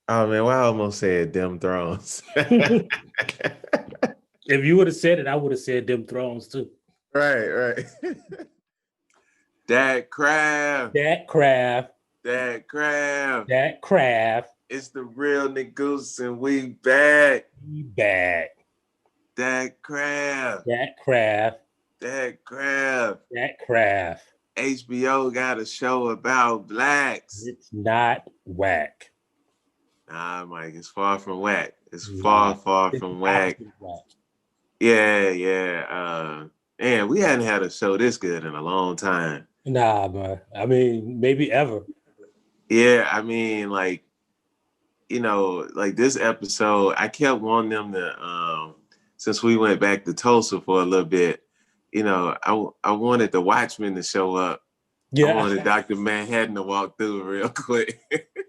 Oh man, well, I almost said them thrones. If you would have said it, I would have said them thrones too. Right. Dat Craft. Dat Craft. Dat Craft. Dat Craft. It's the Real Negus and we back. We back. Dat Craft. Dat Craft. Dat Craft. Dat Craft. HBO got a show about blacks. It's not whack. Nah, Mike, it's far from whack. It's far from whack. Yeah. Man, we hadn't had a show this good in a long time. Nah, man. I mean, maybe ever. Yeah, I mean, like, you know, like this episode, I kept wanting them to, since we went back to Tulsa for a little bit, you know, I wanted the Watchmen to show up. Yeah. I wanted Dr. Manhattan to walk through real quick.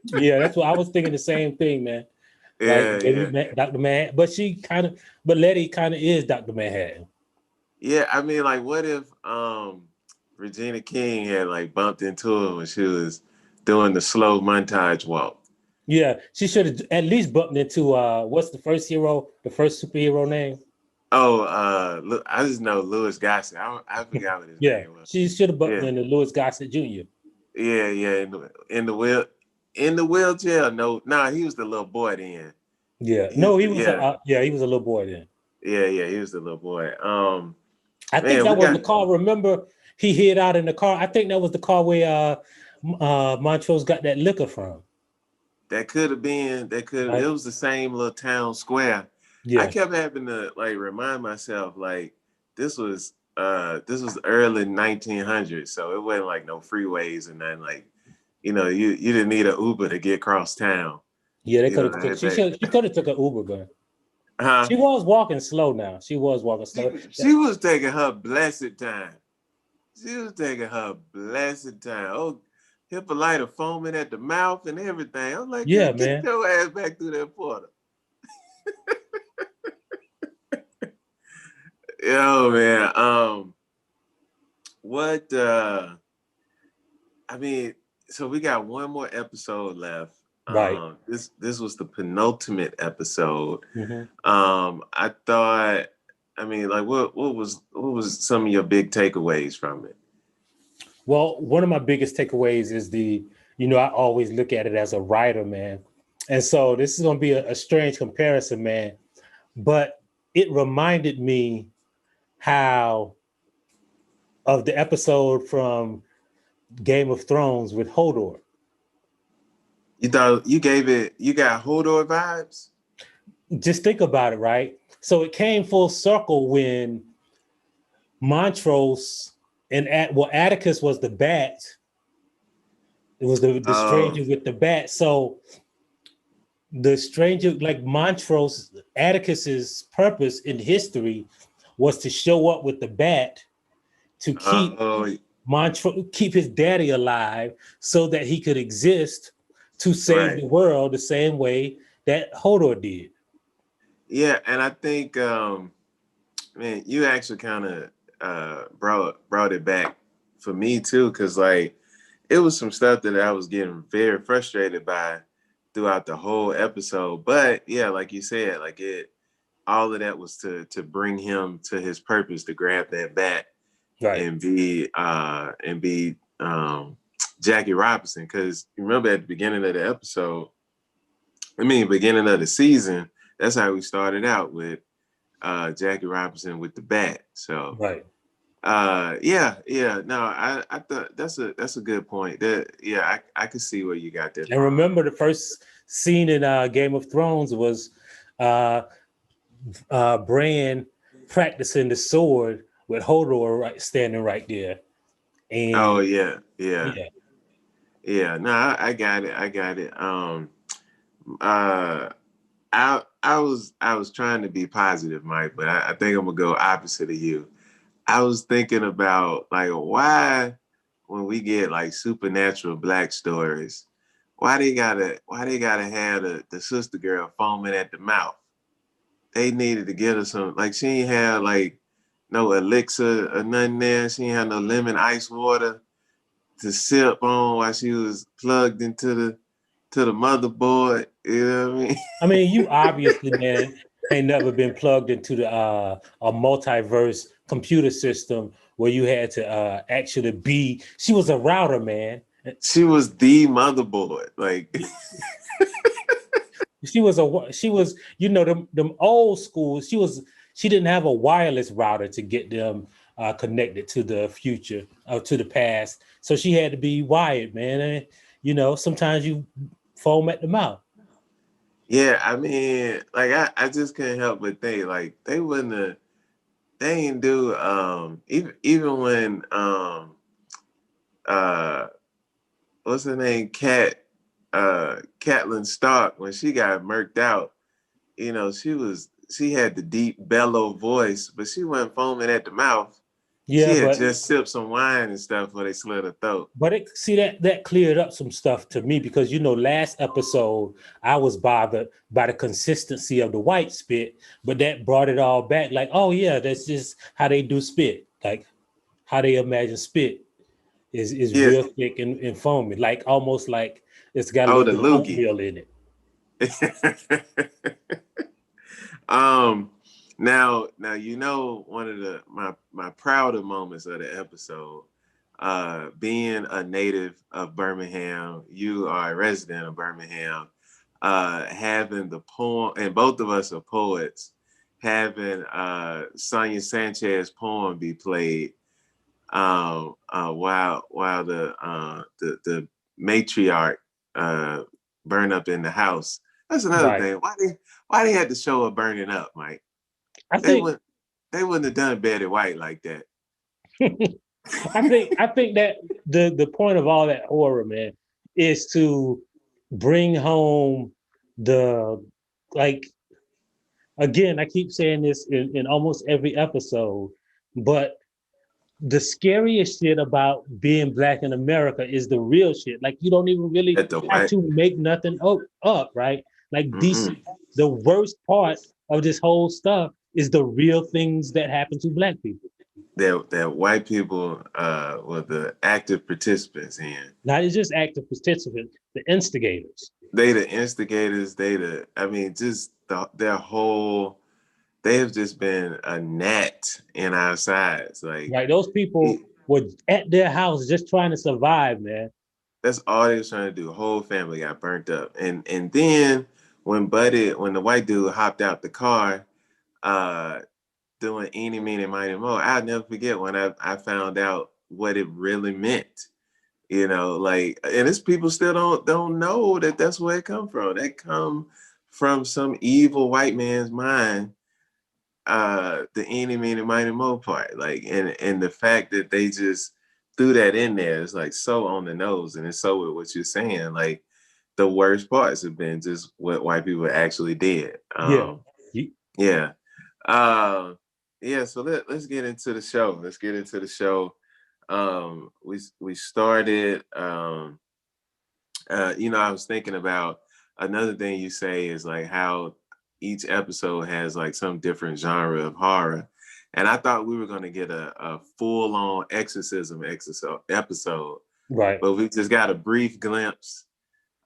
Yeah, that's what I was thinking. The same thing, man. Yeah, like, Dr. Manhattan, but Letty kind of is Dr. Manhattan. Yeah, I mean, like, what if Regina King had like bumped into him when she was doing the slow montage walk? Yeah, she should have at least bumped into what's the first superhero name? Oh, I just know Louis Gossett. I forgot what his name was. She should have bumped into Louis Gossett Jr. Yeah, in the wheelchair. No, he was the little boy then. Yeah, he was a little boy then. Yeah, he was the little boy. I think that was the car. Remember, he hid out in the car. I think that was the car where Montrose got that liquor from. That could have been. It was the same little town square. Yeah. I kept having to like remind myself like this was early 1900s, so it wasn't like no freeways and nothing. Like, you know, you didn't need an Uber to get across town. Yeah, they could have. She could have took an Uber, but she was walking slow. Now she was walking slow. She was taking her blessed time. Oh, Hippolyta foaming at the mouth and everything. I'm like, yeah, man, get your ass back through that portal. Yo, man. I mean, so we got one more episode left. Right. This was the penultimate episode. Mm-hmm. I thought, I mean, like, what was some of your big takeaways from it? Well, one of my biggest takeaways is I always look at it as a writer, man. And so this is going to be a strange comparison, man. But it reminded me how of the episode from Game of Thrones with Hodor. You thought you got Hodor vibes? Just think about it, right? So it came full circle when Montrose and Atticus was the bat. It was the stranger with the bat. So the stranger, like Montrose, Atticus's purpose in history was to show up with the bat to keep his daddy alive so that he could exist to save the world the same way that Hodor did. Yeah, and I think, man, you actually kind of brought it back for me too, because like it was some stuff that I was getting very frustrated by throughout the whole episode. But yeah, like you said, like all of that was to bring him to his purpose, to grab that bat and be Jackie Robinson. Because remember at the beginning of the episode, beginning of the season, that's how we started out with Jackie Robinson with the bat. So I thought that's a good point. I could see where you got that. And remember, the first scene in Game of Thrones was Bran practicing the sword with Hodor standing right there. And No, I got it. I was trying to be positive, Mike, but I think I'm gonna go opposite of you. I was thinking about like why when we get like supernatural black stories, why they gotta have the sister girl foaming at the mouth. They needed to get her some, like she ain't had like no elixir or nothing there. She ain't had no lemon ice water. to sip on while she was plugged into the motherboard. You know what I mean? I mean, you obviously, man, ain't never been plugged into the a multiverse computer system where you had to actually be. She was a router, man. She was the motherboard. Like She was them old school. She didn't have a wireless router to get them connected to the future to the past. So she had to be wired, man. And sometimes you foam at the mouth. yeah, I mean, like I just couldn't help but think like they ain't do even when uh what's her name, Catelyn Stark, when she got murked out, she had the deep bellow voice, but she wasn't foaming at the mouth. Yeah, She had but just sipped some wine and stuff before they slit her throat. that cleared up some stuff to me because last episode I was bothered by the consistency of the white spit, but that brought it all back. Like, oh yeah, that's just how they do spit. Like how they imagine spit is Yeah. real thick and foamy, like almost like it's got a Oh, little the bit of loogie. oatmeal in it. Now one of my prouder moments of the episode, being a native of Birmingham, you are a resident of Birmingham, having the poem, and both of us are poets, having Sonia Sanchez poem be played while the matriarch burn up in the house. That's another Right. thing. Why they had to show her burning up, Mike? I They think wouldn't they wouldn't have done Betty White like that. I think that the point of all that horror, man, is to bring home the like again, I keep saying this in almost every episode, but the scariest shit about being black in America is the real shit. Like you don't even really At the have white, to make nothing up, right? Like mm-mm. the worst part of this whole stuff is the real things that happen to black people. that white people were the active participants in. Not just active participants, the instigators. They the instigators. I mean, just their whole. They have just been a gnat in our sides. Like Right? Those people were at their house just trying to survive, man. that's all they was trying to do. The whole family got burnt up. And then when the white dude hopped out the car, uh, doing eeny, meeny, miny, mo, I'll never forget when I found out what it really meant. Like, and it's people still don't know that that's where it come from. That come from some evil white man's mind. The eeny, meeny, miny, mo part, like, and the fact that they just threw that in there is like so on the nose, and it's so with what you're saying. Like, the worst parts have been just what white people actually did. Yeah. Yeah. Uh, yeah. So let's get into the show. Let's get into the show. We started. I was thinking about another thing you say is like how each episode has like some different genre of horror. And I thought we were going to get a full-on exorcism episode, Right. but we just got a brief glimpse.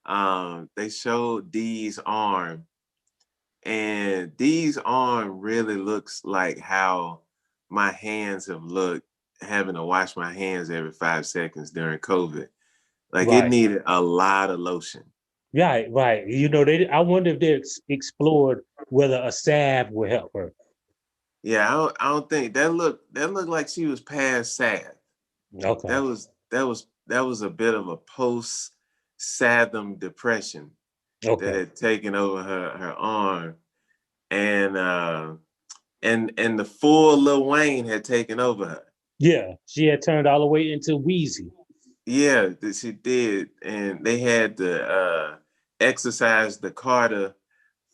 They showed Dee's arm, and Dee's arm really looks like how my hands have looked, having to wash my hands every 5 seconds during COVID. Like, it Right. needed a lot of lotion. Right. Right. I wonder if they explored whether a salve would help her. Yeah, I don't think that looked like she was past sad. Okay. That was a bit of a post Satham depression that Okay. had taken over her arm, and the full Lil Wayne had taken over her. Yeah. She had turned all the way into Wheezy. Yeah, that she did, and they had to exercise the Carter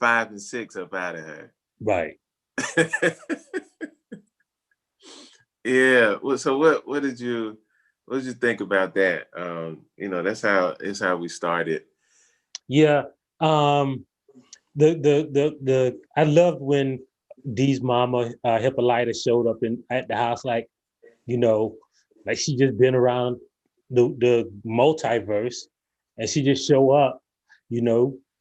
5 and 6 up out of her. Right. Yeah. Well, so what did you think about that? That's how we started. Yeah. The I loved when Dee's mama Hippolyta showed up at the house, like like she just been around the multiverse, and she just show up,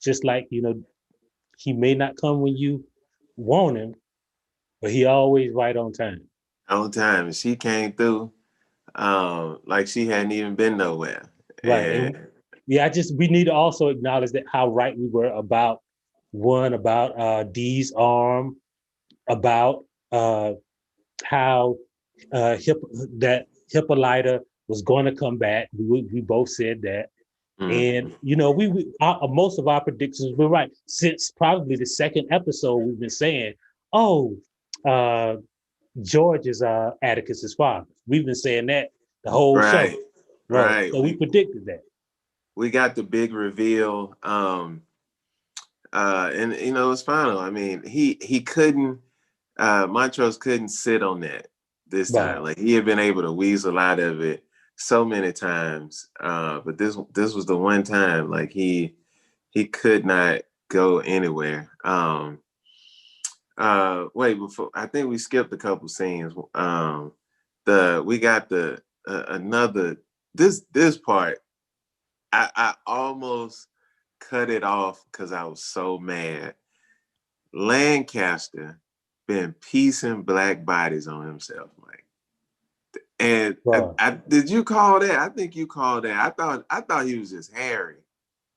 just like he may not come when you want him, but he always right on time. On time. And she came through like she hadn't even been nowhere. Right. And And yeah, we need to also acknowledge that how right we were about Dee's arm, about how that Hippolyta was going to come back. We both said that. And mhm. most of our predictions were right since probably the second episode. We've been saying, "Oh, uh, George is Atticus's father." We've been saying that the whole show, Right. right? Right. So we predicted that. We got the big reveal. And it's final. I mean, he couldn't Montrose couldn't sit on that this Right, time. Like he had been able to weasel out of it so many times. But this was the one time like he could not go anywhere. Wait, before I think we skipped a couple scenes. We got the another this part. I almost cut it off because I was so mad. Lancaster been piecing black bodies on himself, Mike. And right. did you call that? I think you called that. I thought he was just hairy.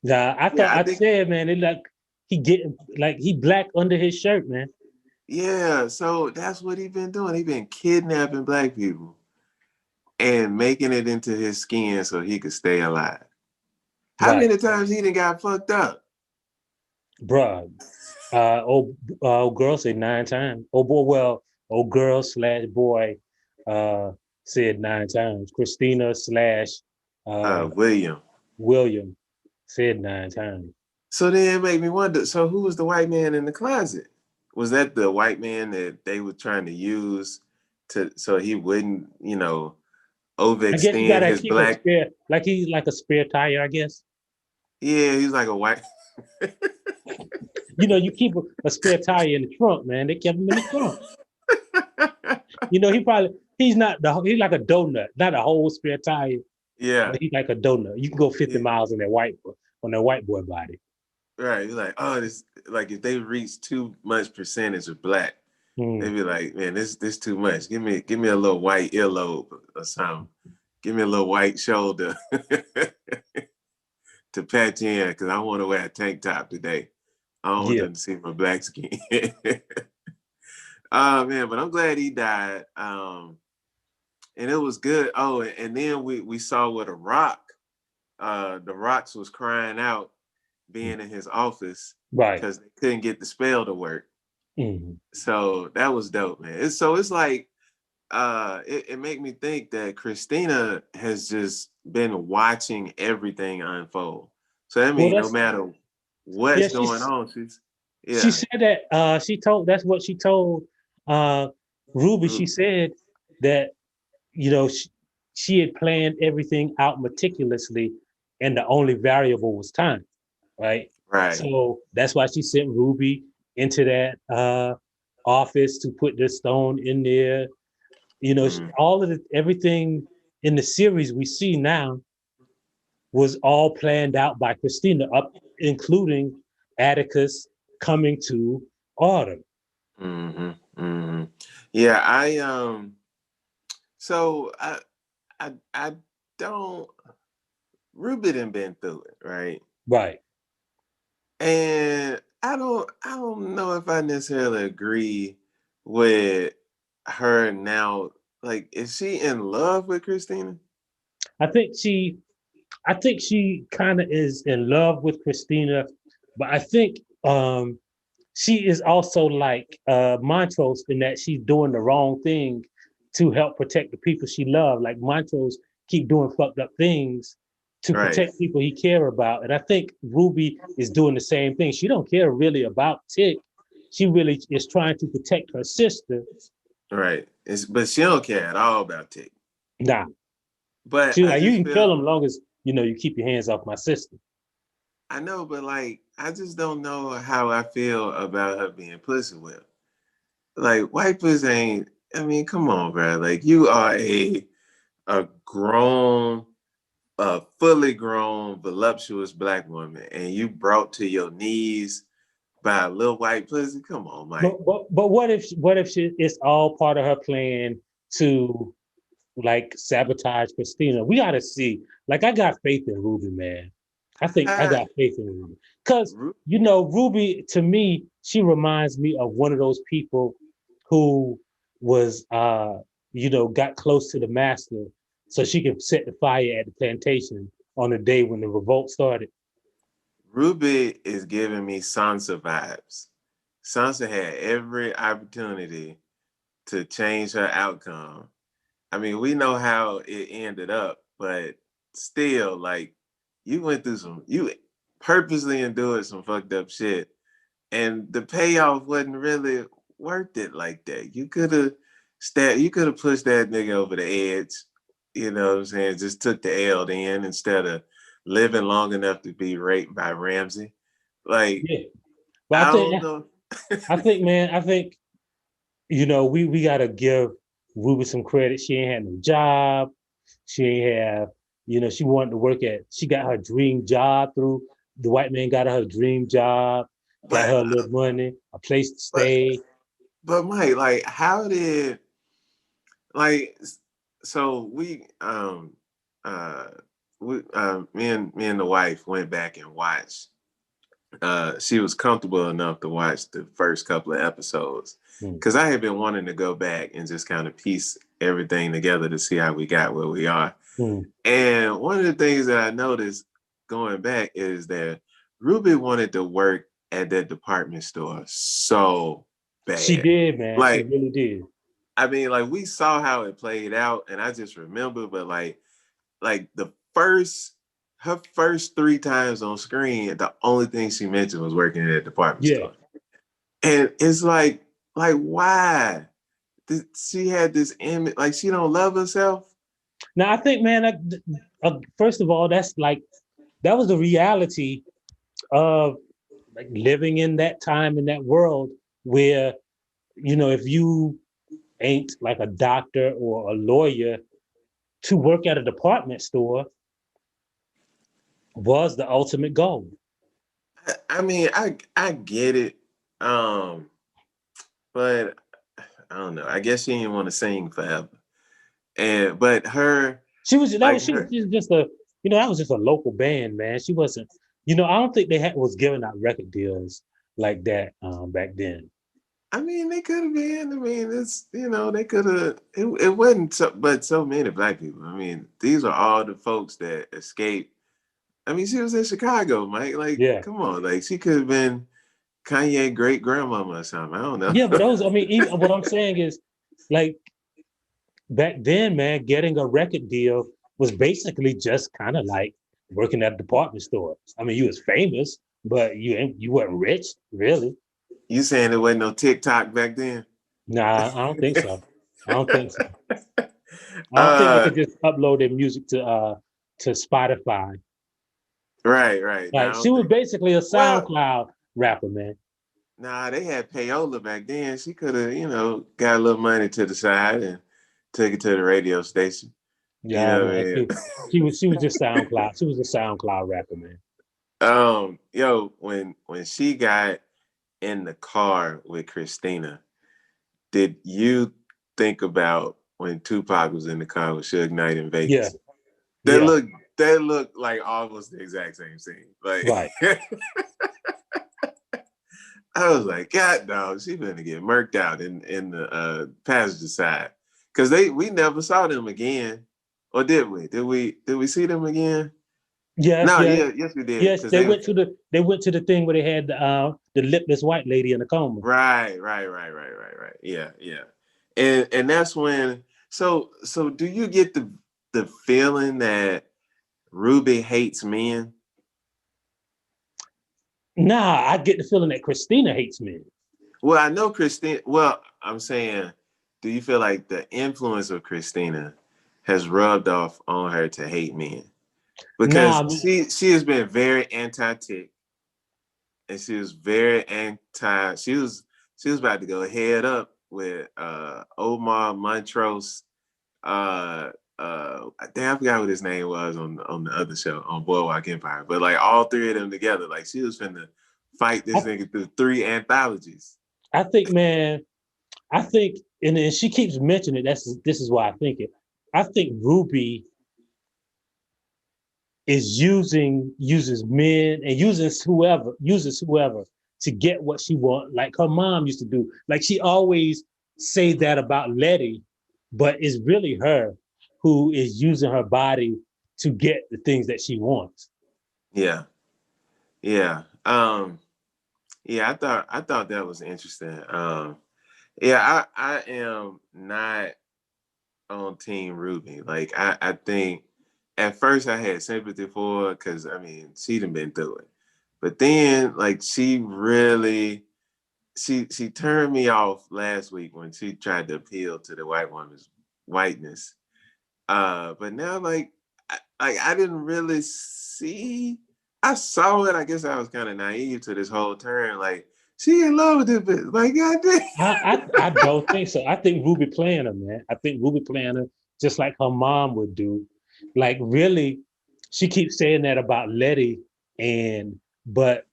Now I Yeah, thought I I think said, man, it like he getting like he black under his shirt, man. yeah. So that's what he been doing. He been kidnapping black people and making it into his skin so he could stay alive. How Right, many times he done got fucked up? bruh. Old girl said 9 times. Oh boy, well, old girl slash boy uh said 9 times. Christina slash uh William. William said 9 times. So then it made me wonder. So who was the white man in the closet? Was that the white man that they were trying to use so he wouldn't, I guess you overextend gotta his keep a black? spare, like he's like a spare tire, I guess. Yeah, he's like a white. You keep a spare tire in the trunk, man. They kept him in the trunk. He's like a donut, not a whole spare tire, Yeah, but he's like a donut. You can go 50 yeah, miles on that white boy body. right. He's like, oh, this like if they reach too much percentage of black, they'd Mm, be like, man, this too much. Give me a little white earlobe or something. Give me a little white shoulder to patch in because I want to wear a tank top today. I don't want yeah. them to see my black skin. Oh man, but I'm glad he died. And it was good. Oh, and then we saw where the rocks was crying out being in his office Right. because they couldn't get the spell to work. Mm. So that was dope, man. It's like it made me think that Christina has just been watching everything unfold. So that Well, means no matter what's yeah, going on, she's she yeah. said that that's what she told uh Ruby. She said that you know she, she had planned everything out meticulously, and the only variable was time, right? Right. So that's why she sent Ruby into that office to put the stone in there. Mm. All of everything in the series we see now was all planned out by Christina, up including Atticus coming to Autumn. Mm-hmm. Mm-hmm. Yeah, I don't Ruby done been through it, right? Right. And I don't know if I necessarily agree with her now. Like, is she in love with Christina? I think she I think she kind of is in love with Christina, but I think she is also like Montrose in that she's doing the wrong thing to help protect the people she loves. Like Montrose keep doing fucked up things to Right, protect people he care about, and I think Ruby is doing the same thing. She don't care really about Tick. She really is trying to protect her sister. right. But she don't care at all about Tick. Nah, But she's I like, you just can kill feel him long as you keep your hands off my sister. I know, but like I just don't know how I feel about her being pussy whipped. Like white pussy ain't. I mean, come on, bro. Like you are a grown a fully grown, voluptuous black woman, and you brought to your knees by a little white pussy? Come on, Mike. But it's all part of her plan to like sabotage Christina? We gotta see. Like I got faith in Ruby, man. I think I got faith in Ruby. Cause Ruby, to me, she reminds me of one of those people who was got close to the master so she could set the fire at the plantation on the day when the revolt started. Ruby is giving me Sansa vibes. Sansa had every opportunity to change her outcome. I mean, we know how it ended up, but still, like, you purposely endured some fucked up shit, and the payoff wasn't really worth it like that. You could have pushed that nigga over the edge, you know what I'm saying? Just took the L then instead of living long enough to be raped by Ramsay. Like, yeah. But I don't know. I think we gotta give Ruby some credit. She ain't had no job. She ain't have, she wanted to she got her dream job through the white man got her dream job, got her a little money, a place to stay. But Mike, like, how did like so me and the wife went back and watched. She was comfortable enough to watch the first couple of episodes because I had been wanting to go back and just kind of piece everything together to see how we got where we are. And one of the things that I noticed going back is that Ruby wanted to work at that department store so bad. She did, man. Like, she really did. I mean, like, we saw how it played out, and I just remember, but like her first 3 times on screen, the only thing she mentioned was working at a department store. And it's like why? She had this image, like she don't love herself. Now I think, man, first of all, that was the reality of like living in that time in that world where, if you ain't like a doctor or a lawyer, to work at a department store was the ultimate goal. I mean, I get it. But I don't know. I guess she didn't want to sing forever. But she was just a that was just a local band, man. She wasn't, I don't think they was giving out record deals like that back then. I mean, they could have been. I mean, it's they could have. It wasn't but so many black people. I mean, these are all the folks that escaped. I mean, she was in Chicago, Mike. Like, come on, like she could have been Kanye great grandmama or something. I don't know. Yeah, but even what I'm saying is, like, back then, man, getting a record deal was basically just kind of like working at a department store. I mean, you was famous, but you weren't rich, really. You saying there wasn't no TikTok back then? Nah, I don't think so. I don't think so. I don't think they could just upload their music to Spotify. Right. Like, she was basically a SoundCloud rapper, man. Nah, they had payola back then. She could have, got a little money to the side and took it to the radio station. Yeah, man. She was just SoundCloud. She was a SoundCloud rapper, man. When she got in the car with Christina, did you think about when Tupac was in the car with Suge Knight in Vegas? Yeah. That looked like almost the exact same scene. Like, right. I was like, God, dog, she's gonna get murked out in the passenger side, because we never saw them again, or did we? Did we see them again? Yes, yes, we did. Yes, they went to the thing where they had the lipless white lady in the coma. Right. Yeah. And that's when. So do you get the feeling that Ruby hates men? Nah, I get the feeling that Christina hates men. Well, I know Christina. Well, I'm saying, do you feel like the influence of Christina has rubbed off on her to hate men? Because she has been very anti-tick, and she was very anti. She was about to go head up with Omar Montrose, damn, I forgot what his name was on the other show on Boardwalk Empire. But like all three of them together, like she was finna fight this nigga through 3 anthologies. I think, man, and she keeps mentioning it. This is why I think it. I think Ruby uses men and uses whoever to get what she wants, like her mom used to do. Like she always say that about Letty, but it's really her who is using her body to get the things that she wants. Yeah, yeah, yeah. I thought that was interesting. Yeah, I am not on Team Ruby. Like I think at first I had sympathy for her because I mean she done been through it, but then like she turned me off last week when she tried to appeal to the white woman's whiteness. But now I didn't really see. I saw it. I guess I was kind of naive to this whole turn. Like she in love with this bitch. Like goddamn. I don't think so. I think Ruby playing her, man. I think Ruby playing her just like her mom would do. Like really, she keeps saying that about Letty, but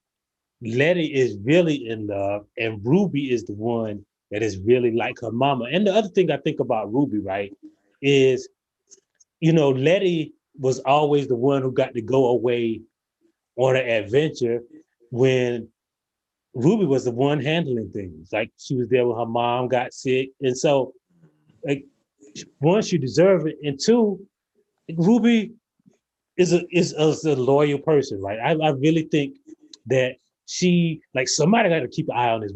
Letty is really in love, and Ruby is the one that is really like her mama. And the other thing I think about Ruby, right, is Letty was always the one who got to go away on an adventure when Ruby was the one handling things. Like she was there when her mom got sick. And so like one, she deserved it. And two, Ruby is a loyal person, right? I really think that she like somebody got to keep an eye on this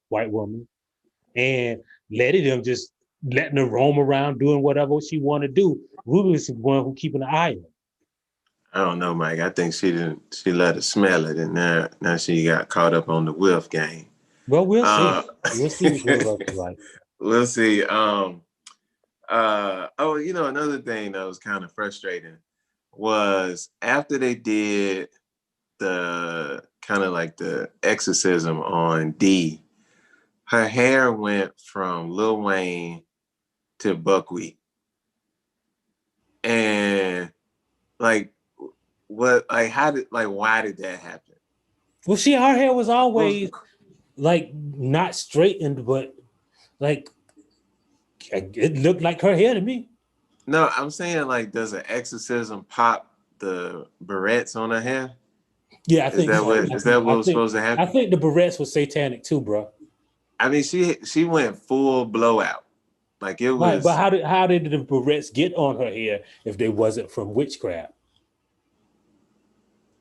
white woman and letting them just letting her roam around doing whatever she want to do. Ruby is the one who keeping an eye on her. I don't know, Mike. I think she didn't. She let her smell it, and now she got caught up on the whiff game. Well, we'll see. Uh, We'll see which one of us is right. we'll see. Oh, another thing that was kind of frustrating was after they did the kind of like the exorcism on D, her hair went from Lil Wayne to buckwheat, and like what, like why did that happen? Well, her hair was Well, always like not straightened, but like it looked like her hair to me. no, I'm saying like, does an exorcism pop the barrettes on her hair? Yeah, I Is think that so. what was supposed to I happen? think the barrettes was satanic too, bro. I mean, she went full blowout. Like it Right, but was. how did the barrettes get on her hair if they wasn't from witchcraft?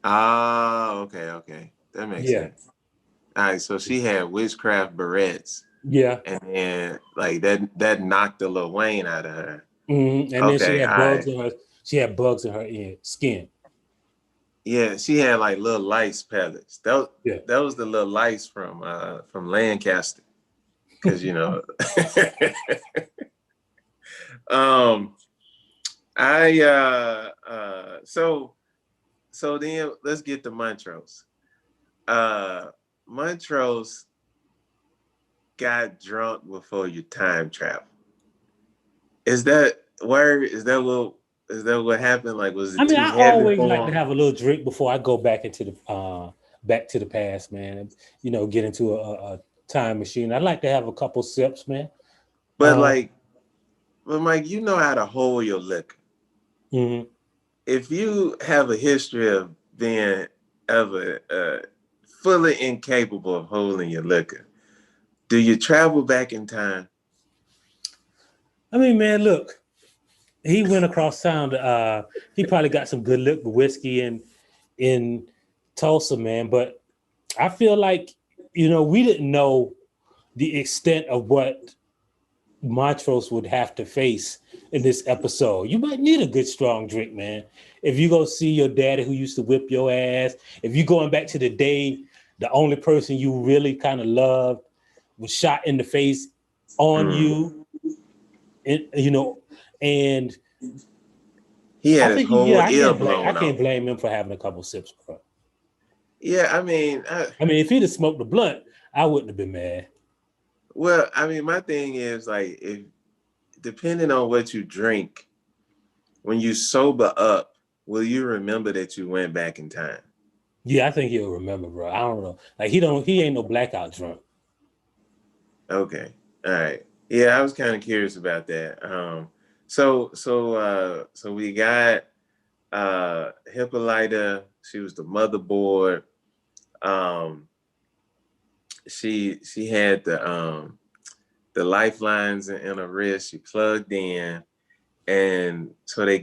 Oh, okay. That makes Yeah, sense. All right, so she had witchcraft barrettes, yeah. and then like that knocked the Lil Wayne out of her. And then Okay, all right. she had bugs in her skin. Yeah, she had like little lice pellets. Yeah. That was the little lice from Lancaster, because um I so then let's get to Montrose. Montrose got drunk before you time travel. Is that word? Is that what happened? Like, was I it mean, too I heavy always like for to him? have a little drink before I go back to the past, man. And, get into a time machine. I like to have a couple sips, man. But Uh, like, but Mike, you know how to hold your liquor. mhm. If you have a history of being ever fully incapable of holding your liquor, do you travel back in time? I mean, man, look, he went across town. He probably got some good whiskey in Tulsa, man. But I feel like we didn't know the extent of what Montrose would have to face in this episode. You might need a good strong drink, man. If you go see your daddy who used to whip your ass, if you going back to the day the only person you really kind of loved was shot in the face on Mm. you, and He I had his think whole ear I blown can't off. blame him for having a couple sips, bro. Yeah, I mean, I mean, if he'd have smoked a blunt, I wouldn't have been mad. well, I mean, my thing is like, if depending on what you drink, when you sober up, will you remember that you went back in time? Yeah, I think he'll remember, bro. I don't know. Like he ain't no blackout drunk. Okay. All right. Yeah, I was kind of curious about that. So we got Hippolyta. She was the motherboard. Um, she had the lifelines in her wrist. She plugged in, and so they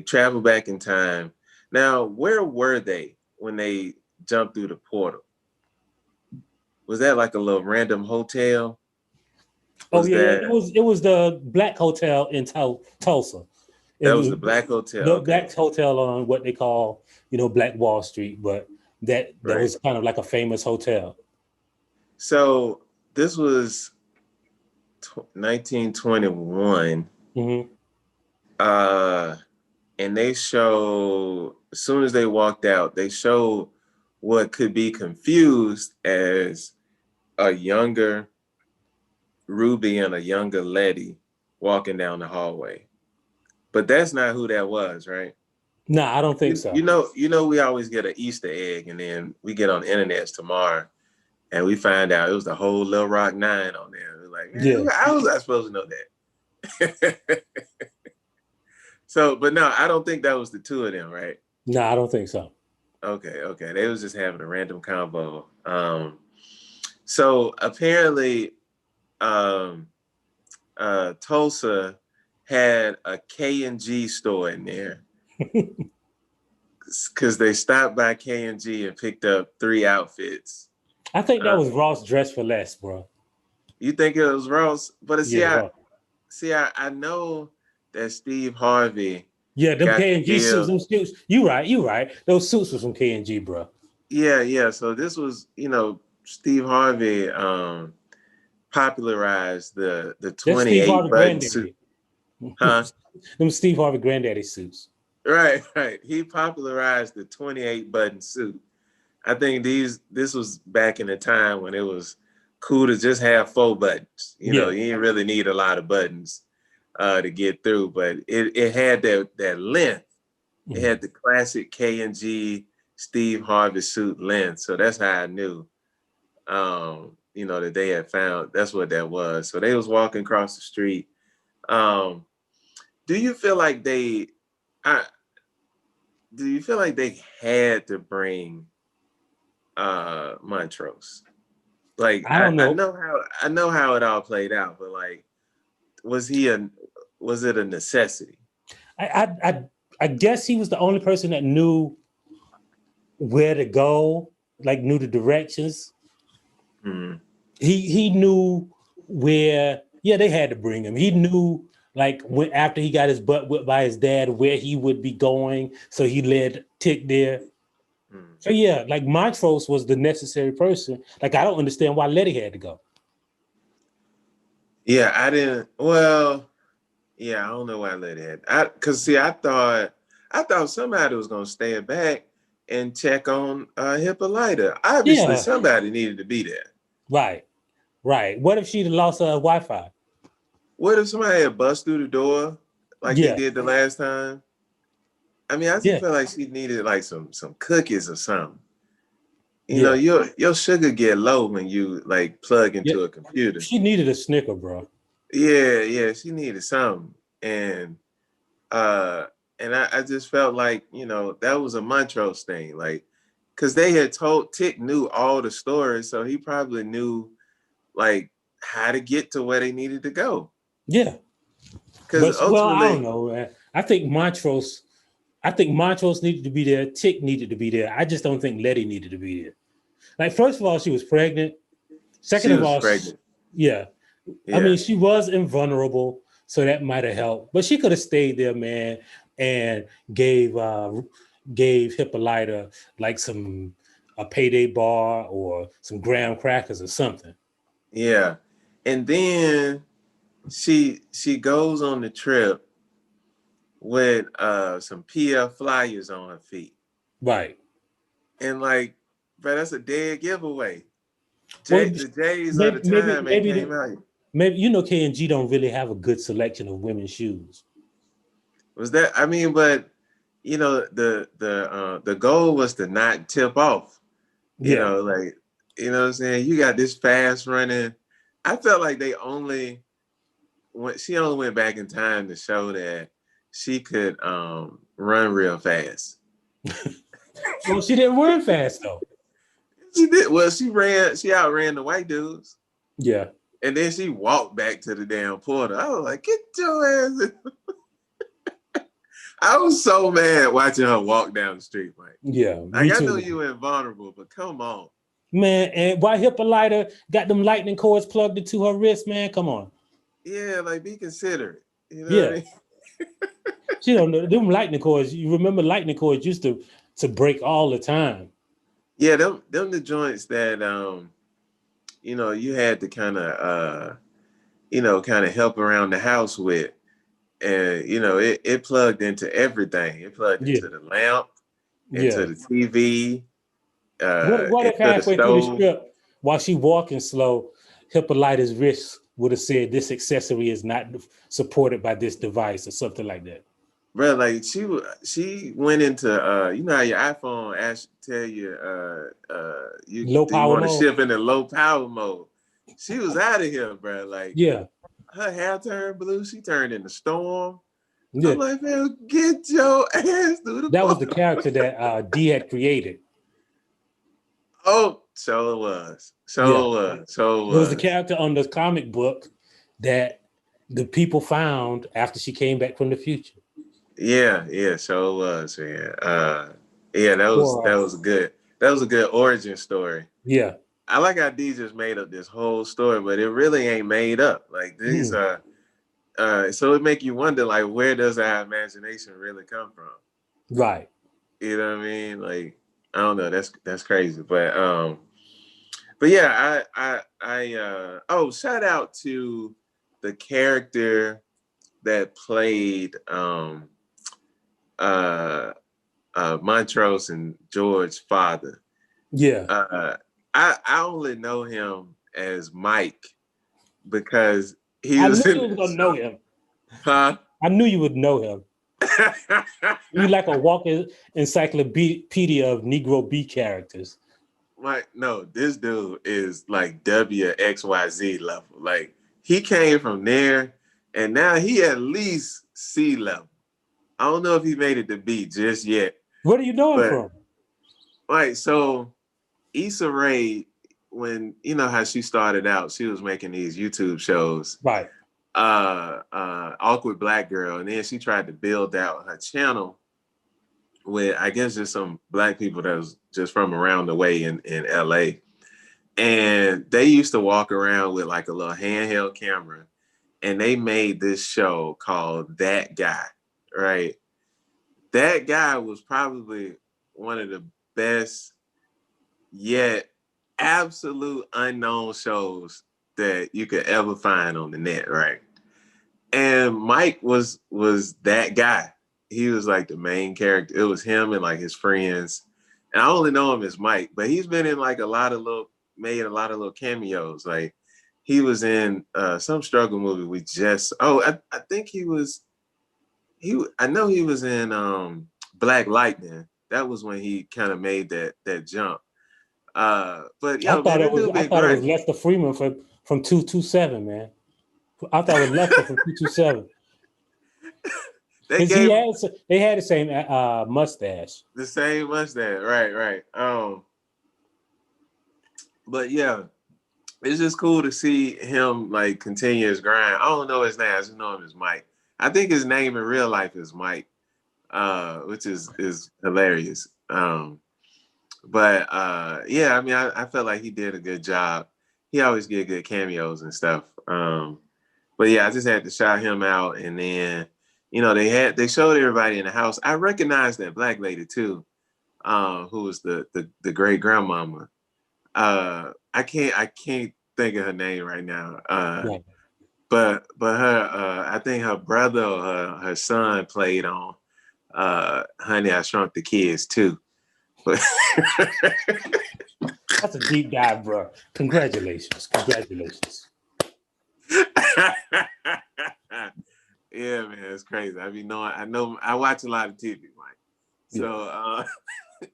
travel back in time. Now, where were they when they jumped through the portal? Was that like a little random hotel? Oh Was yeah, yeah. that It was the Black Hotel in Tulsa. It that was was the Black Hotel? the Okay, Black Hotel on what they call, Black Wall Street, but that right. was kind of like a famous hotel. So this was 1921, Mm-hmm. uh, and they show as soon as they walked out, they showed what could be confused as a younger Ruby and a younger Letty walking down the hallway. But that's not who that was, right? No, I don't think You, so. you know, you know, we always get an Easter egg, and then we get on the internet tomorrow, and we find out it was the whole Lil Rock 9 on there. We're like, Yeah. man, how was I supposed to know that? So, but no, I don't think that was the two of them, right? No, I don't think so. Okay. They was just having a random combo. So apparently, um, Tulsa had a K&G store in there because they stopped by K&G and picked up 3 outfits. I think that was Ross dressed for less, bro. You think it was Ross? But Yeah, I know that Steve Harvey yeah. Them got K the and G suits, deal. them suits. You right. Those suits were from K and G, bro. Yeah. So this was, Steve Harvey popularized the That's Steve 28 Harvey button suit. granddaddy. Huh? Them Steve Harvey granddaddy suits. Right. He popularized the 28 button suit. I think this was back in the time when it was cool to just have 4 buttons. Yeah. You didn't really need a lot of buttons to get through, but it had that length. It had the classic K&G Steve Harvey suit length. So that's how I knew, that they had found that's what that was. So they was walking across the street. Do you feel like I, do you feel like they had to bring Montrose? Like I don't know. I know how it all played out, but like was it a necessity? I guess he was the only person that knew where to go, like knew the directions. Mm-hmm. He knew where. Yeah, they had to bring him. He knew like when after he got his butt whipped by his dad where he would be going, so he led Tick there. Mm-hmm. So yeah, like Montrose was the necessary person. Like I don't understand why Letty had to go. Yeah, I didn't. Well, yeah, I don't know why I let it. I thought somebody was gonna stand back and check on Hippolyta. Obviously, Yeah, somebody needed to be there. right. What if she'd lost her Wi-Fi? What if somebody had bust through the door like they Yeah, did the last time? I mean, I just yeah, feel like she needed like some cookies or something. yeah, Your sugar get low when you like plug yeah. into a computer. She needed a Snicker, bro. Yeah, she needed something. Uh and I just felt like, that was a Montrose thing. Like, cause they had told Tick knew all the stories, so he probably knew like how to get to where they needed to go. Yeah, Cause but well, I don't ultimately, know, man. I think Montrose needed to be there. Tick needed to be there. I just don't think Letty needed to be there. Like, first of all, she was pregnant. Second she of was all, pregnant. yeah. I Yeah. mean, she was invulnerable, so that might have helped. But she could have stayed there, man, and gave Hippolyta like a payday bar or some graham crackers or something. Yeah. And then she goes on the trip with some PF flyers on her feet. Right. And like, bro, that's a dead giveaway. Well, The J's of maybe the time ain't maybe came out. maybe K and G don't really have a good selection of women's shoes. Was that? I mean, but the goal was to not tip off. Yeah. Like what I'm saying. You got this fast running. I felt like she only went back in time to show that she could run real fast. Well, she didn't run fast though. She did. Well, she outran the white dudes. Yeah. And then she walked back to the damn portal. I was like, get your ass in. I was so mad watching her walk down the street, Mike. Yeah, like, me I too. know you invulnerable, but come on. Man, and why Hippolyta got them lightning cords plugged into her wrist, man? Come on. Yeah, like be considerate. You know Yeah. what I mean? She don't know them lightning cords. You remember lightning cords used to break all the time. Yeah, them the joints that you had to kind of help around the house with. And it plugged into everything. It plugged into the lamp, into the TV, What if into the halfway through the stove. strip, while she walking slow, Hippolyta's wrist would have said this accessory is not supported by this device or something like that. Bro, like she went into how your iPhone tell you Low do you power want to mode. shift into low power mode. She was out of here, bro. Like her hair turned blue. She turned into Storm. Yeah. I'm like, man, get your ass through the That was the character that D had created. Oh, so it was. It was the character on the comic book that the people found after she came back from the future. Yeah, so it was, man. That was good. That was a good origin story. Yeah. I like how D just made up this whole story, but it really ain't made up. Like these so it make you wonder, like, where does our imagination really come from? Right. You know what I mean? Like, I don't know. That's crazy. But yeah, shout out to the character that played Montrose and George's father. Yeah. I only know him as Mike because he I was knew you was gonna know him. Huh? I knew you would know him. You like a walking encyclopedia of Negro B characters. Like, no, this dude is like WXYZ level. Like, he came from there, and now he at least C level. I don't know if he made it to B just yet. Where do you know him from? Right, so Issa Rae, when you know how she started out, she was making these YouTube shows. Right. Awkward Black Girl, and then she tried to build out her channel with, I guess, just some Black people that was just from around the way in LA. And they used to walk around with like a little handheld camera, and they made this show called That Guy, right? That Guy was probably one of the best yet absolute unknown shows that you could ever find on the net, right? And Mike was that guy. He was like the main character. It was him and like his friends. And I only know him as Mike, but he's been in like made a lot of little cameos. Like he was in some struggle movie I think I know he was in Black Lightning. That was when he kind of made that jump. But I thought it was great. Lester Freeman from 227, man. I thought it was Lester from 227. They had the same mustache. The same mustache, right. But yeah, it's just cool to see him like continue his grind. I don't know his name. I just know him as Mike. I think his name in real life is Mike, which is hilarious. But yeah, I mean, I felt like he did a good job. He always get good cameos and stuff. But yeah, I just had to shout him out. And then, they showed everybody in the house. I recognized that Black lady too, who was the great grandmama. I can't think of her name right now. But her, I think her brother or her son played on Honey, I Shrunk the Kids too. But that's a deep dive, bro. Congratulations. Yeah, man, it's crazy. I know I watch a lot of TV, Mike. Yeah. So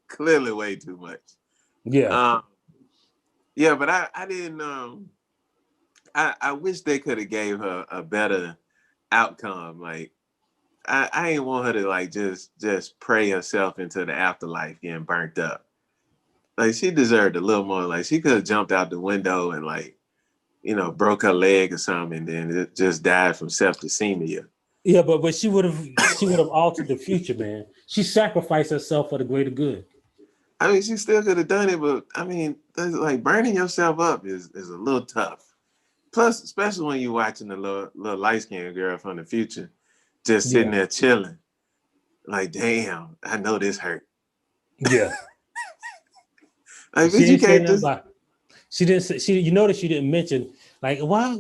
clearly way too much. Yeah. Um, yeah, but I didn't I wish they could have gave her a better outcome. Like I ain't want her to like just pray herself into the afterlife getting burnt up. Like she deserved a little more. Like she could have jumped out the window and like, broke her leg or something and then it just died from septicemia. Yeah, but she would have altered the future, man. She sacrificed herself for the greater good. I mean, she still could have done it, but I mean, like burning yourself up is a little tough. Plus, especially when you're watching the little light skinned girl from the future, just Yeah. sitting there chilling. Like, damn, I know this hurt. Yeah. Like, She bitch, you didn't say can't nothing just about. She didn't say. You notice she didn't mention like why.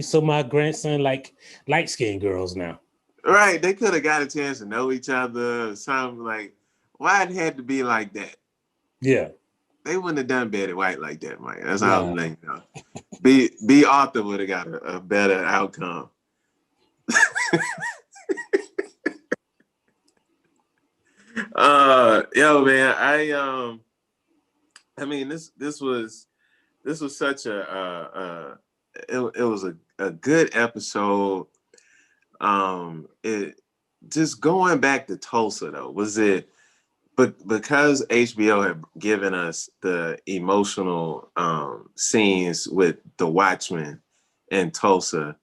So my grandson like light skinned girls now. right. They could have got a chance to know each other or something. Like, why it had to be like that? Yeah. They wouldn't have done Betty White like that, Mike. That's all I'm Nah. letting you know. B Arthur would have got a better outcome. Yo, man, I mean this was such it was a good episode. It just going back to Tulsa though, was it? But because HBO had given us the emotional scenes with the Watchmen and Tulsa,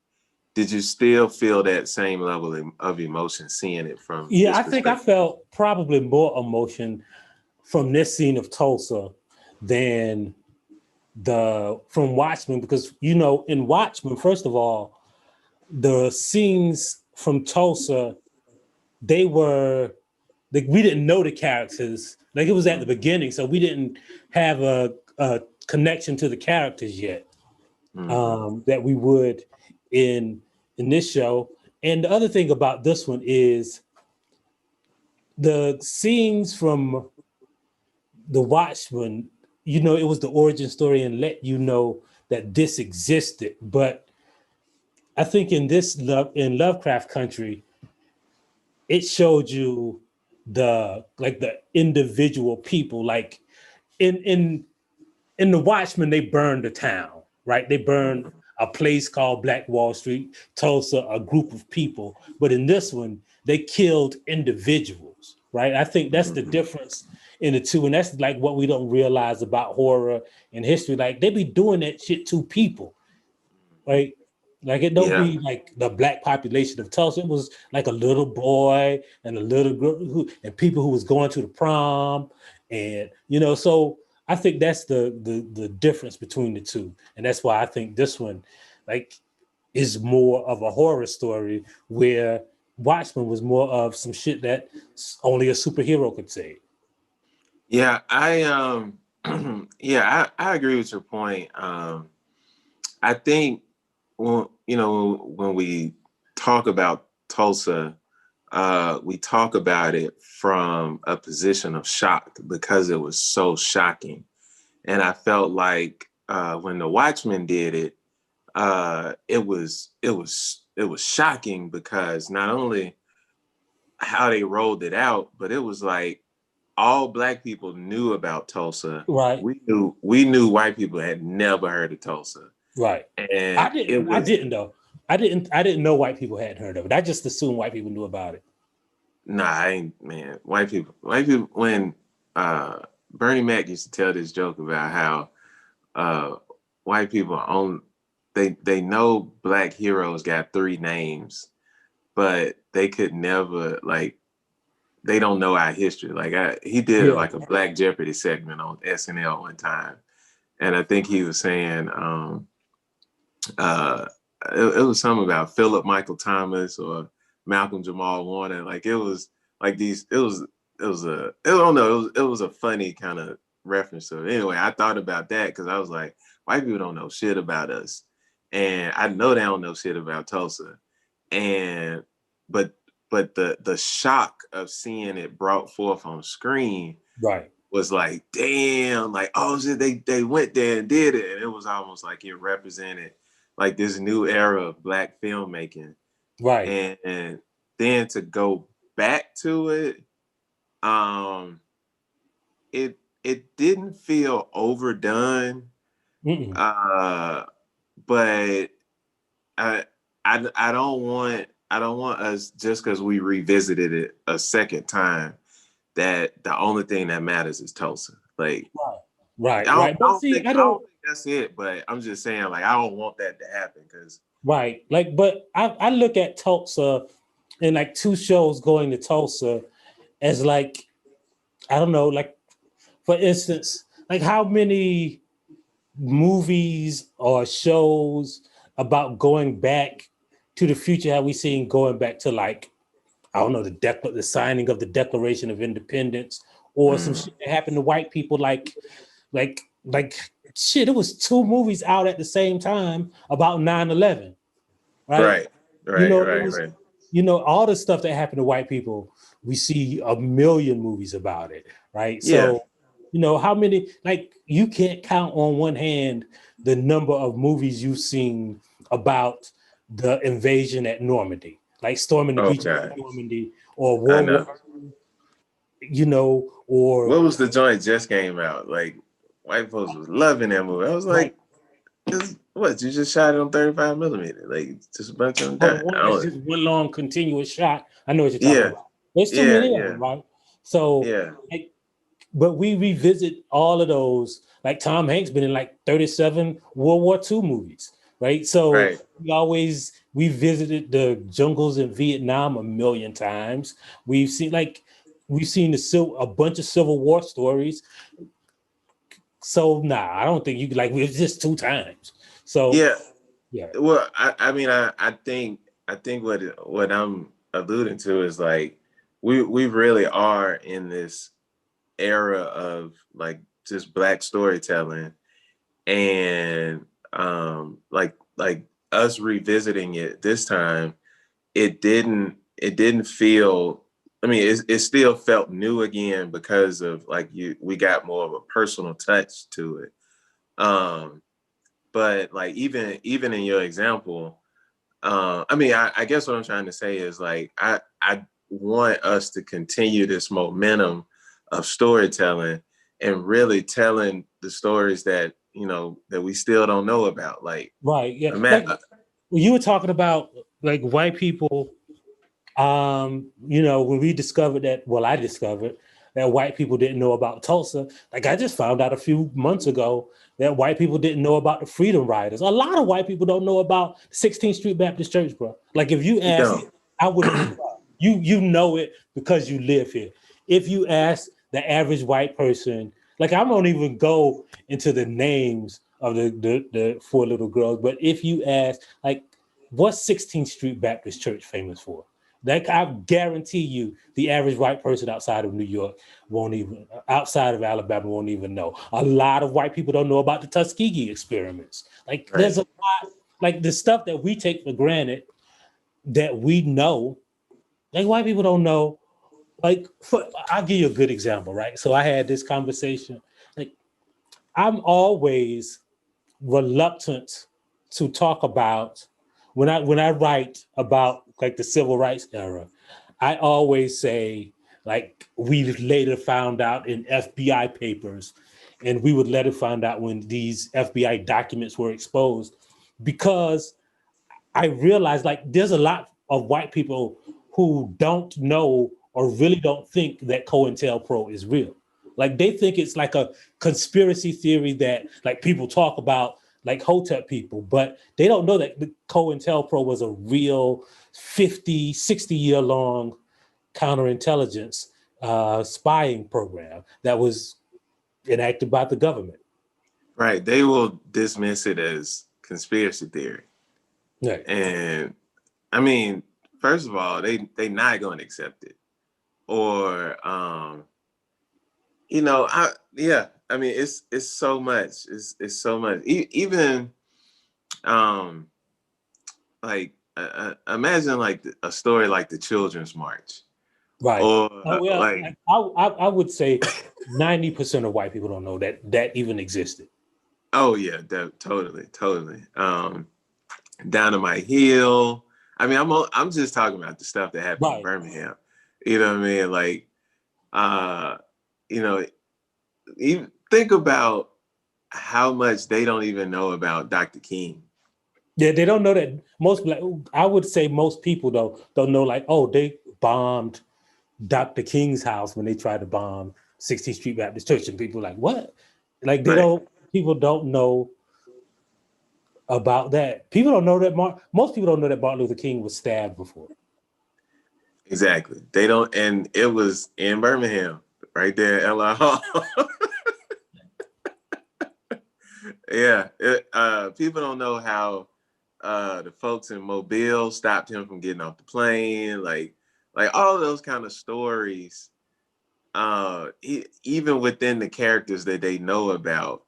did you still feel that same level of emotion seeing it from Yeah, this I think I perspective? felt probably more emotion from this scene of Tulsa than the from Watchmen because in Watchmen, first of all, the scenes from Tulsa they were like we didn't know the characters like it was at the beginning, so we didn't have a connection to the characters yet Mm-hmm. that we would in this show. And the other thing about this one is the scenes from the Watchmen, it was the origin story and let you know that this existed. But I think in Lovecraft Country, it showed you the individual people. Like in the Watchmen, they burned the town, right? They burned a place called Black Wall Street, Tulsa, a group of people. But in this one, they killed individuals, right? I think that's the Mm-hmm. difference in the two. And that's like what we don't realize about horror and history. Like they be doing that shit to people, right? Like it don't Yeah. be like the black population of Tulsa. It was like a little boy and a little girl and people who was going to the prom. And so I think that's the difference between the two. And that's why I think this one like is more of a horror story where Watchmen was more of some shit that only a superhero could say. Yeah, yeah, I agree with your point. I think when we talk about Tulsa, we talk about it from a position of shock because it was so shocking. And I felt like when the Watchmen did it, it was shocking because not only how they rolled it out, but it was like all black people knew about Tulsa. Right, We knew white people had never heard of Tulsa, right. I and it didn't. I was didn't though. I didn't know white people hadn't heard of it. I just assumed white people knew about it. nah. I ain't man. White people. When Bernie Mac used to tell this joke about how uh, white people own they know black heroes got three names, but they could never like they don't know our history. Like he did Yeah. like a Black Jeopardy segment on SNL one time, and I think he was saying uh, it was something about Philip Michael Thomas or Malcolm Jamal Warner. Like it was like these. It was a. I don't know. It was a funny kind of reference to it. Anyway, I thought about that because I was like, white people don't know shit about us, and I know they don't know shit about Tulsa, and but the shock of seeing it brought forth on screen Right. was like, damn, like, oh shit, they went there and did it. And it was almost like it represented like this new era of black filmmaking Right. and then to go back to it, um, it didn't feel overdone, Mm-mm. but I I don't want us, just because we revisited it a second time, that the only thing that matters is Tulsa. Like Right, right. But see, I I don't. don't think that's it. But I'm just saying, like, I don't want that to happen because Right, like, but I look at Tulsa and like two shows going to Tulsa as like, I don't know, like, for instance, like how many movies or shows about going back to the future have we seen, going back to, like, I don't know, the signing of the Declaration of Independence, or some shit that happened to white people, like shit. It was two movies out at the same time about 9/11, right? right, You right, know, it right, was, right. all the stuff that happened to white people. We see a million movies about it, right? Yeah, So, how many, like, you can't count on one hand the number of movies you've seen about the invasion at Normandy, like storming the oh beaches of god, Normandy, or I World know. War II, or What was the joint just came out? Like, white folks was loving that movie. I was right. like, what? You just shot it on 35 millimeter? Like, just a bunch of them Or the done. one that's just one long continuous shot. I know what you're talking Yeah, about. There's too yeah, many of yeah, them, right? So, yeah. like, but we revisit all of those. Like Tom Hanks been in like 37 World War II movies, right? So Right. we visited the jungles in Vietnam a million times. We've seen a bunch of Civil War stories. So nah, I don't think you could, like, it's just two times. So Yeah. yeah, Well, I mean, I think what I'm alluding to is like we really are in this era of like just black storytelling, and like us revisiting it this time, it didn't feel, I mean, it still felt new again because of like we got more of a personal touch to it. But like even in your example, I mean, I guess what I'm trying to say is like I want us to continue this momentum of storytelling and really telling the stories that that we still don't know about. Like, right, yeah. Matt, Like you were talking about, like, white people. When we discovered that, well, I discovered that white people didn't know about Tulsa. Like, I just found out a few months ago that white people didn't know about the Freedom Riders. A lot of white people don't know about 16th Street Baptist Church, bro. Like, if you you ask, know, I wouldn't be surprised. You know it because you live here. If you ask the average white person, like, I won't even go into the names of the four little girls, but if you ask, like, what's 16th Street Baptist Church famous for? Like, I guarantee you, the average white person outside of New York outside of Alabama won't even know. A lot of white people don't know about the Tuskegee experiments. Like, there's right, a lot, like, the stuff that we take for granted that we know, like, white people don't know. Like, I'll give you a good example, right? So I had this conversation. Like, I'm always reluctant to talk about, when I write about, like, the civil rights era. I always say, like, we later found out in FBI papers, and we would later find out when these FBI documents were exposed, because I realized, like, there's a lot of white people who don't know or really don't think that COINTELPRO is real. Like, they think it's like a conspiracy theory that, like, people talk about, like Hotep people, but they don't know that the COINTELPRO was a real 50, 60-year long counterintelligence spying program that was enacted by the government. right. They will dismiss it as conspiracy theory, Right. and I mean, first of all, they not going to accept it, or I yeah, I mean, it's so much, it's so much. Even um like imagine like a story like the Children's March, Right. or Oh, well, like, I would say 90% of white people don't know that even existed. oh yeah, totally, totally. Dynamite Hill. I mean, I'm just talking about the stuff that happened in Right. Birmingham. You know what I mean? Like, you know, even think about how much they don't even know about Dr. King. Yeah, they don't know that most. Like, I would say most people don't know. Like, oh, they bombed Dr. King's house when they tried to bomb 16th Street Baptist Church, and people like, what? Like, they Right. don't. People don't know about that. People don't know that most people don't know that Martin Luther King was stabbed before. Exactly. They don't, and it was in Birmingham, right there, Ella Hall. Yeah. People don't know how the folks in Mobile stopped him from getting off the plane. Like all of those kind of stories. Even within the characters that they know about.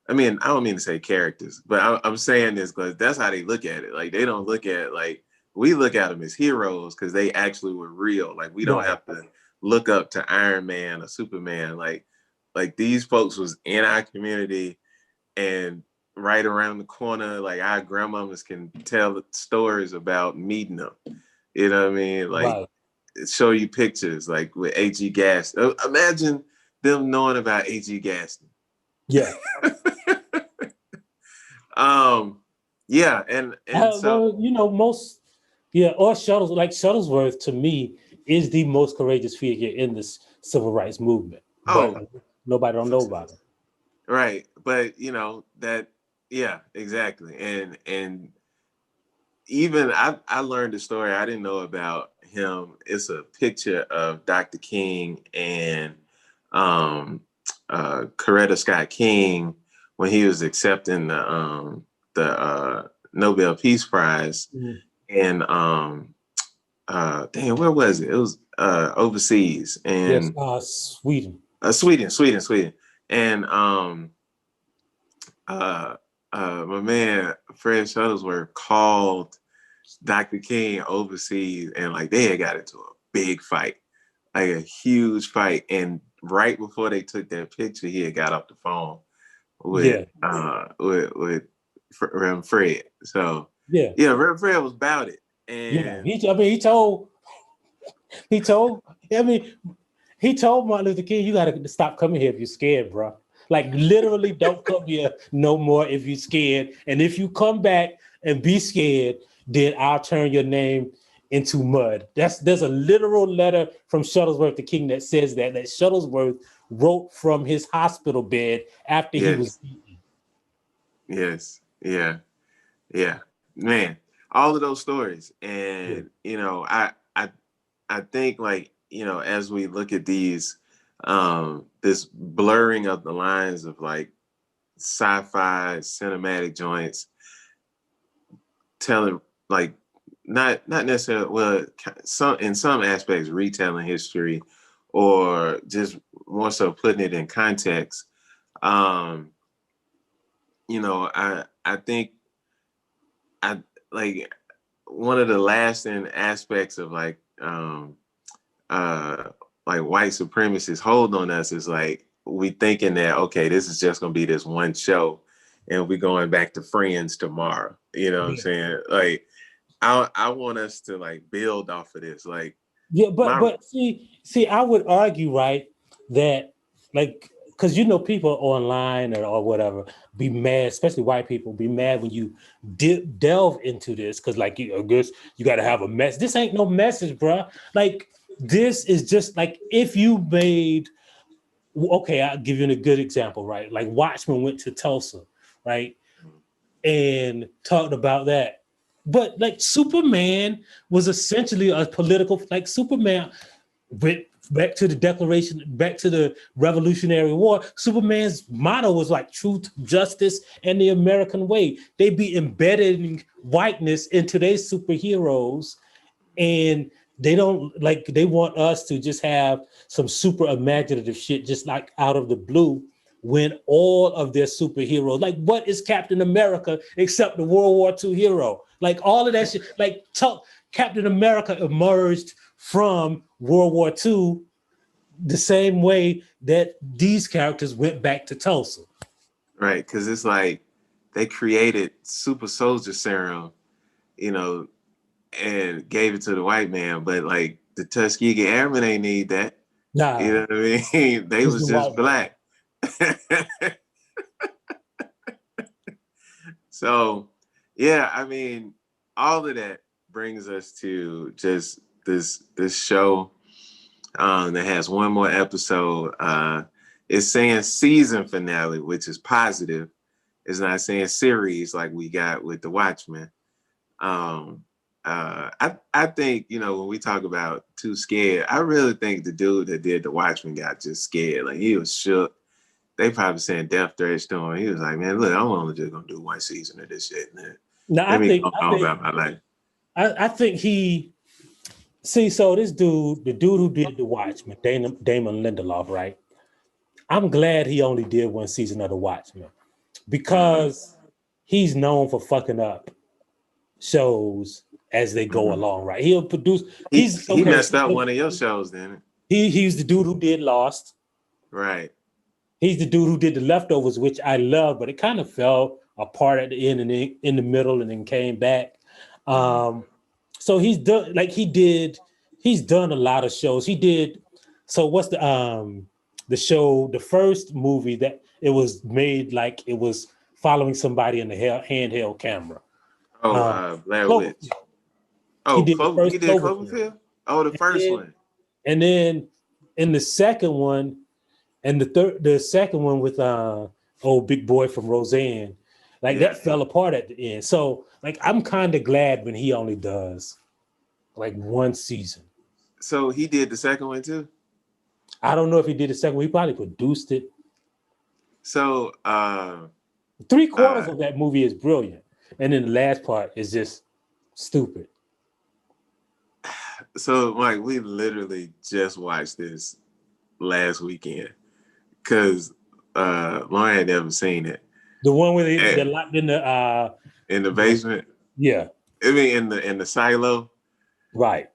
I mean, I don't mean to say characters, but I'm saying this because that's how they look at it. Like they don't look at like we look at them as heroes because they actually were real. Like we don't Right. have to look up to Iron Man or Superman. Like these folks was in our community and right around the corner. Like our grandmamas can tell stories about meeting them. You know what I mean? Like Right. show you pictures like with A.G. Gaston. Imagine them knowing about A.G. Gaston. Yeah. Yeah, and so Well, most, yeah, or Shuttlesworth to me is the most courageous figure in this civil rights movement, but oh nobody don't know about him. right, but that yeah, exactly. And even I learned a story I didn't know about him. It's a picture of Dr. King and Coretta Scott King when he was accepting the Nobel Peace Prize. Mhm. And damn, where was it? It was overseas Yes, and Sweden. Sweden. And uh, my man Fred Shuttlesworth called Dr. King overseas, and like they had got into a big fight, like a huge fight. And right before they took that picture, he had got off the phone with Yeah, Reverend Fred. So yeah, yeah, Reverend Fred was about it, yeah. and He told. I mean, he told Martin Luther King, "You got to stop coming here if you're scared, bro. Like literally, don't come here no more if you're scared. And if you come back and be scared, then I'll turn your name into mud." There's a literal letter from Shuttlesworth to King that says that Shuttlesworth wrote from his hospital bed after he was yes, beaten. yes, yeah, yeah, man, all of those stories, Yeah. and I think like as we look at these, this blurring of the lines of like sci-fi cinematic joints, telling like not necessarily well some in some aspects retelling history, or just more so putting it in context. Um, I think I like one of the lasting aspects of uh like white supremacists hold on us is like we thinking that okay, this is just gonna be this one show and we going back to Friends tomorrow. You know what I'm Yeah. saying? Like I want us to like build off of this. Like Yeah, but my see, I would argue, right, that like because people online or whatever be mad, especially white people, be mad when you delve into this because like I guess you got to have a mess. This ain't no message, bro. Like this is just like if you made okay, I'll give you a good example, right? Like Watchmen went to Tulsa, right, and talked about that. But like Superman was essentially a political, like Superman went back to the Declaration, back to the Revolutionary War. Superman's motto was like truth, justice, and the American way. They be embedding whiteness into their superheroes, and they don't like they want us to just have some super imaginative shit just like out of the blue when all of their superheroes, like what is Captain America except the World War II hero? Like all of that shit, like Captain America emerged from World War II the same way that these characters went back to Tulsa. right, because it's like they created super soldier serum, you know, and gave it to the white man, but like the Tuskegee Airmen ain't need that. You Nah, know what I mean? They it's was the just white man. black. So, yeah, I mean, all of that brings us to just this show that has one more episode. It's saying season finale, which is positive. It's not saying series like we got with The Watchmen. I think, you know, when we talk about too scared, I really think the dude that did The Watchmen got just scared. Like he was shook. They probably saying death threats to him. He was like, man, look, I'm only just gonna do one season of this shit. Man. No, Let me go on about my life. I think he see. So this dude, the dude who did The Watchmen, Damon Lindelof, right? I'm glad he only did one season of The Watchmen because he's known for fucking up shows as they go along, right? He'll produce. He messed up one of your shows, didn't He's the dude who did Lost. Right. He's the dude who did The Leftovers, which I love, but it kind of fell apart at the end and in the middle, and then came back. So he's done he's done a lot of shows. He did. So what's the show? The first movie that it was made like it was following somebody in the handheld camera. Blair Witch. He did the first he did Cloverfield? Oh, the first one. And then in the second one, and the second one with old big boy from Roseanne, like that fell apart at the end. So like I'm kind of glad when he only does like one season. So he did the second one too? I don't know if he did the second one. He probably produced it. So 3/4 of that movie is brilliant. And then the last part is just stupid. So Mike, we literally just watched this last weekend because Lauren had never seen it. The one where they're locked in the basement. Yeah. I mean in the silo. Right.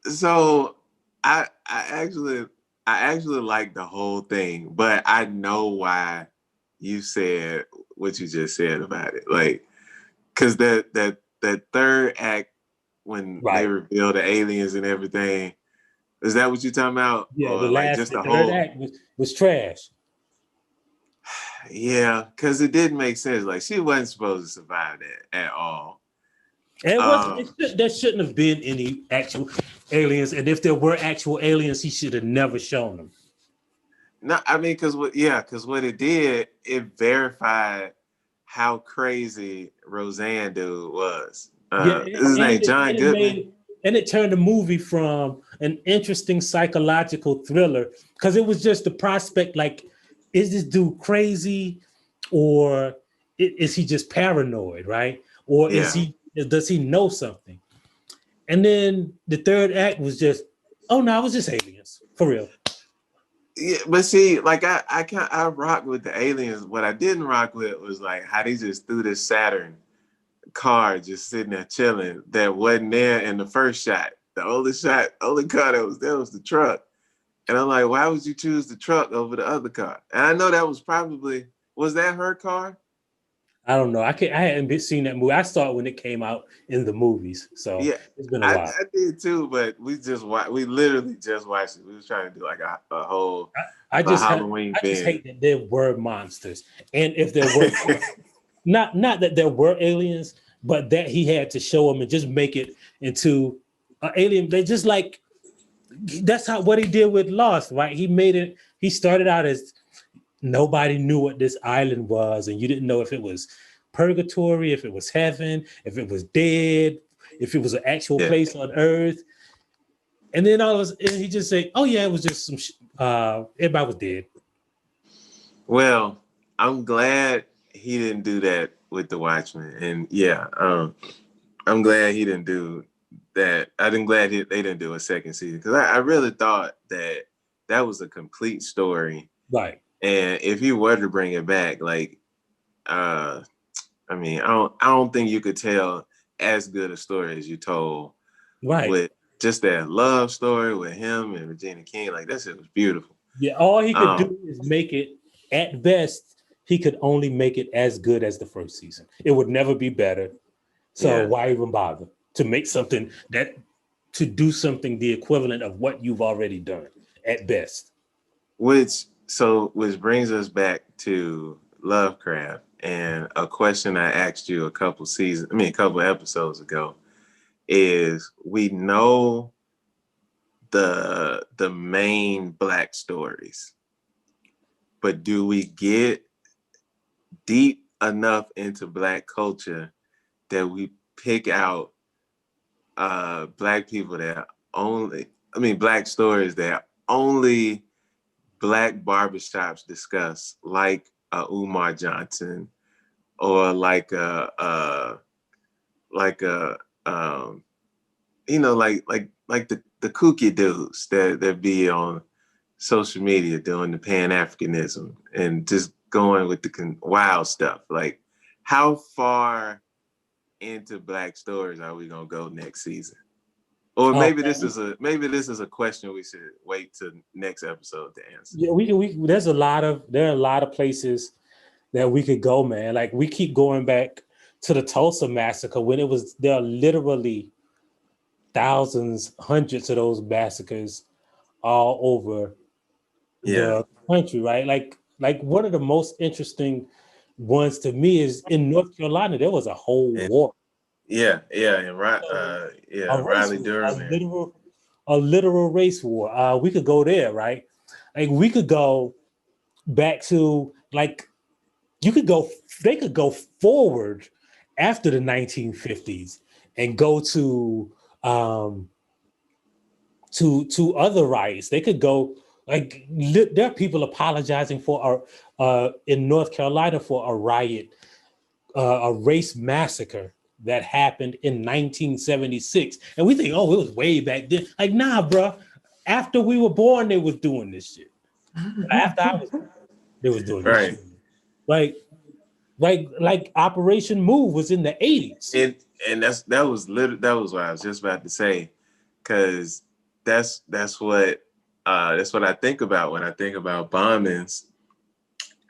So I actually like the whole thing, but I know why you said what you just said about it. Like, cause that third act when they reveal the aliens and everything, is that what you're talking about? Yeah, or the third act was trash. Yeah, because it didn't make sense. Like she wasn't supposed to survive that at all. And there shouldn't have been any actual aliens. And if there were actual aliens, he should have never shown them. No, I mean, because what it did, it verified how crazy Roseanne dude was. His name John Goodman. And it turned the movie from an interesting psychological thriller because it was just the prospect, like, is this dude crazy, or is he just paranoid, right? Or does he know something? And then the third act was just, oh no, it was just aliens for real. Yeah, but see, like I rock with the aliens. What I didn't rock with was like how they just threw this Saturn car just sitting there chilling that wasn't there in the first shot. The only car that was there was the truck. And I'm like, why would you choose the truck over the other car? And I know that was that her car? I don't know. I hadn't seen that movie. I saw it when it came out in the movies. So yeah, it's been a while. I did too, but we literally just watched it. We was trying to do like a whole Halloween I just hate that there were monsters. And if there were not that there were aliens, but that he had to show them and just make it into an alien. They just like that's what he did with Lost, right? He started out as nobody knew what this island was, and you didn't know if it was purgatory, if it was heaven, if it was dead, if it was an actual place on Earth. And then all of us, and he just said, "Oh yeah, it was just some. Everybody was dead." Well, I'm glad he didn't do that with The Watchmen, and I'm glad he didn't do that. I'm glad they didn't do a second season because I really thought that was a complete story, right? And if you were to bring it back, like, I mean, I don't think you could tell as good a story as you told, right? With just that love story with him and Regina King, like that shit was beautiful. Yeah, all he could do is make it. At best, he could only make it as good as the first season. It would never be better. So why even bother? to make something to do something the equivalent of what you've already done at best. Which brings us back to Lovecraft and a question I asked you a couple episodes ago is we know the main Black stories, but do we get deep enough into Black culture that we pick out Black people that Black stories that only Black barbershops discuss, like Umar Johnson, or like the kooky dudes that be on social media doing the Pan-Africanism and just going with the wild stuff. Like, how far into Black stories are we gonna go next season? Or maybe this is a question we should wait to next episode to answer. Yeah, there are a lot of places that we could go, man. Like, we keep going back to the Tulsa massacre when there are literally thousands, hundreds of those massacres all over the country, right? Like one of the most interesting ones to me is in North Carolina, there was a whole war. And Riley Durham. A literal race war. We could go there, right? Like, we could go back to, like, they could go forward after the 1950s and go to other riots. They could go, like, there are people apologizing for in North Carolina for a riot, a race massacre that happened in 1976. And we think, oh, it was way back then. Like, nah, bro. After we were born, they was doing this shit. After I was born, they was doing this shit. Like Operation Move was in the 80s. And that was what I was just about to say, because that's what I think about when I think about bombings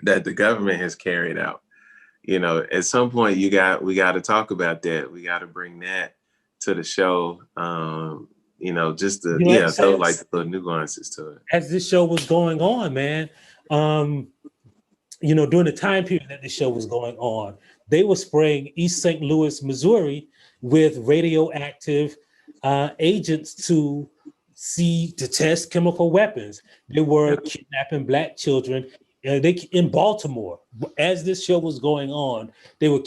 that the government has carried out. You know, at some point we got to talk about that. We got to bring that to the show. Just like the nuances to it. As this show was going on, man, during the time period that the show was going on, they were spraying East St. Louis, Missouri, with radioactive agents to test chemical weapons. They were kidnapping Black children. In Baltimore, as this show was going on, they were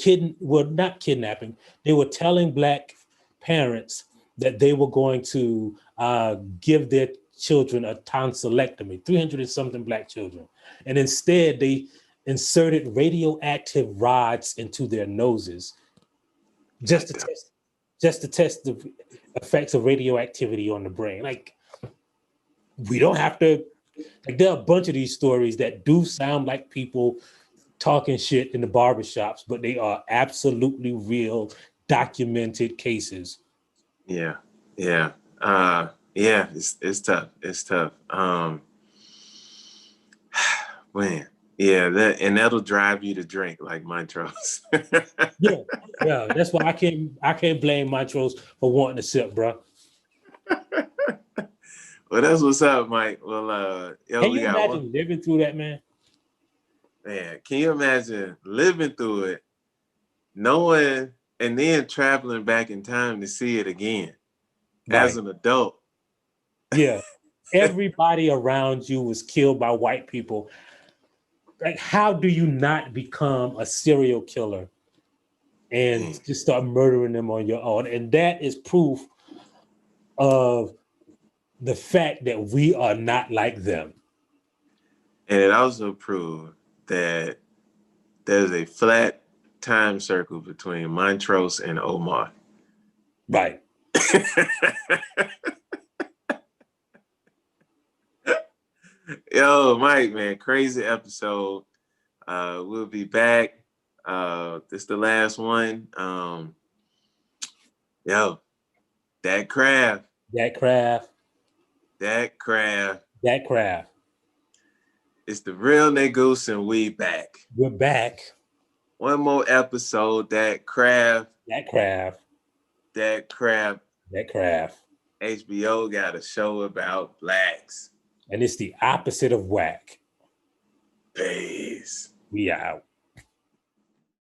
not kidnapping. They were telling Black parents that they were going to give their children a tonsillectomy, 300 and something Black children. And instead, they inserted radioactive rods into their noses just to test the effects of radioactivity on the brain. Like, we don't have to. Like, there are a bunch of these stories that do sound like people talking shit in the barbershops, but they are absolutely real, documented cases. Yeah. It's tough. Man, that'll drive you to drink, like Montrose. yeah. That's why I can't blame Montrose for wanting to sip, bro. Well, that's what's up, Mike. Well, can you imagine living through that, man? Man, can you imagine living through it, knowing, and then traveling back in time to see it again as an adult? Yeah. Everybody around you was killed by white people. Like, how do you not become a serial killer and just start murdering them on your own? And that is proof of the fact that we are not like them. And it also proved that there's a flat time circle between Montrose and Omar. Right. Yo, Mike, man, crazy episode. We'll be back. This is the last one. Dat Craft. It's the Real Negus, and we back. We're back. One more episode, Dat Craft. Dat Craft. Dat Craft. HBO got a show about blacks. And it's the opposite of whack. Peace. We out.